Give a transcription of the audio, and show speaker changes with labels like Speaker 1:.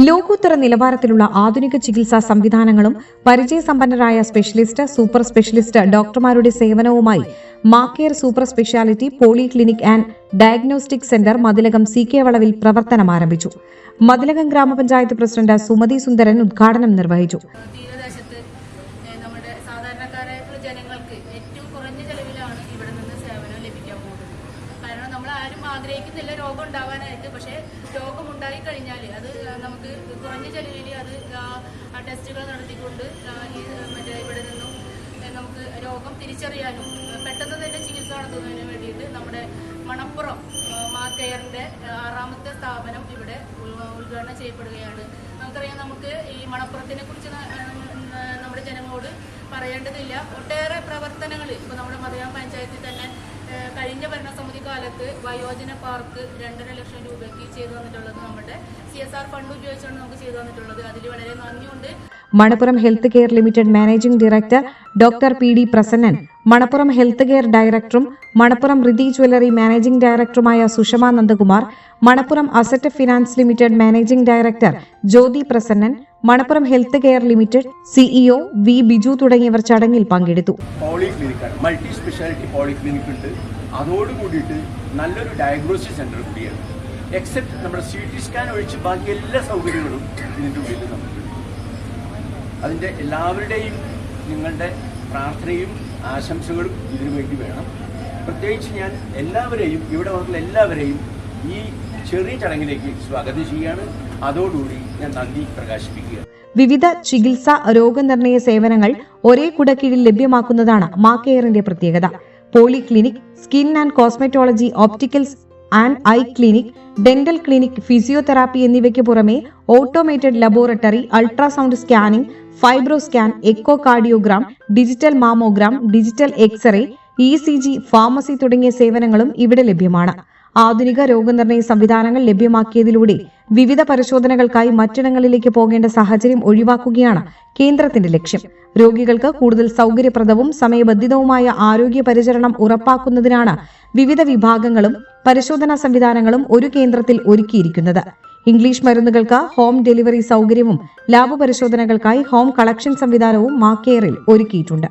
Speaker 1: ലോകോത്തര നിലവാരത്തിലുള്ള ആധുനിക ചികിത്സാ സംവിധാനങ്ങളും പരിചയസമ്പന്നരായ സ്പെഷ്യലിസ്റ്റ്, സൂപ്പർ സ്പെഷ്യലിസ്റ്റ് ഡോക്ടർമാരുടെ സേവനവുമായി Macare super speciality poly clinic and diagnostic centre Mathilakam CK വളവിൽ പ്രവർത്തനം ആരംഭിച്ചു. മതിലകം ഗ്രാമപഞ്ചായത്ത് പ്രസിഡന്റ് സുമതി സുന്ദരൻ ഉദ്ഘാടനം നിർവഹിച്ചു.
Speaker 2: ജനങ്ങൾക്ക് ഏറ്റവും കുറഞ്ഞ ചെലവിലാണ് ഇവിടെ നിന്ന് സേവനം ലഭിക്കാൻ പോകുന്നത്. കാരണം നമ്മൾ ആരും ആഗ്രഹിക്കുന്നില്ല രോഗം ഉണ്ടാവാനായിട്ട്. പക്ഷേ രോഗമുണ്ടായി കഴിഞ്ഞാൽ അത് നമുക്ക് കുറഞ്ഞ ചെലവിൽ അത് ടെസ്റ്റുകൾ നടത്തിക്കൊണ്ട് ഇവിടെ നിന്നും നമുക്ക് രോഗം തിരിച്ചറിയാനും പെട്ടെന്ന് തന്നെ ചികിത്സ നടത്തുന്നതിന് വേണ്ടിയിട്ട് നമ്മുടെ മണപ്പുറം മാക്കെയറിന്റെ 6ാമത്തെ സ്ഥാപനം ഇവിടെ ഉദ്ഘാടനം ചെയ്യപ്പെടുകയാണ്. നമുക്കറിയാം, നമുക്ക് ഈ മണപ്പുറത്തിനെ കുറിച്ച് നമ്മുടെ ജനങ്ങളോട് പറയേണ്ടതില്ല. ഒട്ടേറെ പ്രവർത്തനങ്ങൾ ഇപ്പോൾ നമ്മുടെ മതിലകം പഞ്ചായത്തിൽ തന്നെ കഴിഞ്ഞ ഭരണസമിതി കാലത്ത് വയോജന പാർക്ക് 2.5 ലക്ഷം രൂപയ്ക്ക് ചെയ്തു തന്നിട്ടുള്ളത് നമ്മുടെ CSR ഫണ്ട് ഉപയോഗിച്ചാണ് നമുക്ക് ചെയ്തു തന്നിട്ടുള്ളത്. അതിൽ വളരെ നന്ദിയുണ്ട്.
Speaker 1: Manappuram health care limited managing director doctor PD Prasannan, Manappuram health care ഡയറക്ടറും മണപ്പുറം റിതി ജ്വല്ലറി മാനേജിംഗ് ഡയറക്ടറുമായ Sushama Nandakumar, Manappuram asset finance limited managing director Jyothi Prasannan, Manappuram health care limited CEO V Biju തുടങ്ങിയവർ ചടങ്ങിൽ പങ്കെടുത്തു.
Speaker 3: മൾട്ടി സ്പെഷ്യാലിറ്റി പോളിക്ലിനിക് ഉണ്ട്. അതോടുകൂടിയിട്ട് നല്ലൊരു ഡയഗ്നോസ്റ്റിക് സെന്റർ കൂടിയാണ്. എക്സെപ്റ്റ് നമ്മുടെ CT സ്കാൻ ഒഴിച്ച് ബാക്കി എല്ലാ സൗകര്യങ്ങളും ഇതിൻ്റെ ഉള്ളിൽ നമുക്കുണ്ട്. അതിൻ്റെ എല്ലാവരുടെയും നിങ്ങളുടെ പ്രാർത്ഥനയും ആശംസകളും ഇതിനു വേണ്ടി വേണം. പ്രത്യേകിച്ച് ഞാൻ എല്ലാവരെയും ഇവിടെ വന്നുള്ള എല്ലാവരെയും ഈ ചെറിയ ചടങ്ങിലേക്ക് സ്വാഗതം ചെയ്യുകയാണ്. അതോടുകൂടി ഞാൻ നന്ദി പ്രകാശിപ്പിക്കുക.
Speaker 1: വിവിധ ചികിത്സാ രോഗനിർണയ സേവനങ്ങൾ ഒരേ കുടക്കീഴിൽ ലഭ്യമാക്കുന്നതാണ് മാക്കെയറിന്റെ പ്രത്യേകത. Polyclinic, skin and cosmetology, opticals and eye clinic, dental clinic, physiotherapy എന്നിവയ്ക്ക് പുറമെ automated laboratory, ultrasound scanning, fibro scan, echocardiogram, digital mammogram, digital x ray, ECG, pharmacy തുടങ്ങിയ സേവനങ്ങളും ഇവിടെ ലഭ്യമാണ്. ആധുനിക രോഗനിർണയ സംവിധാനങ്ങൾ ലഭ്യമാക്കിയതിലൂടെ വിവിധ പരിശോധനകൾക്കായി മറ്റിടങ്ങളിലേക്ക് പോകേണ്ട സാഹചര്യം ഒഴിവാക്കുകയാണ് കേന്ദ്രത്തിന്റെ ലക്ഷ്യം. രോഗികൾക്ക് കൂടുതൽ സൗകര്യപ്രദവും സമയബന്ധിതവുമായ ആരോഗ്യ പരിചരണം ഉറപ്പാക്കുന്നതിനാണ് വിവിധ വിഭാഗങ്ങളും പരിശോധനാ സംവിധാനങ്ങളും ഒരു കേന്ദ്രത്തിൽ ഒരുക്കിയിരിക്കുന്നത്. ഇംഗ്ലീഷ് മരുന്നുകൾക്ക് ഹോം ഡെലിവറി സൗകര്യവും ലാബ് പരിശോധനകൾക്കായി ഹോം കളക്ഷൻ സംവിധാനവും മാക്കെയറിൽ ഒരുക്കിയിട്ടുണ്ട്.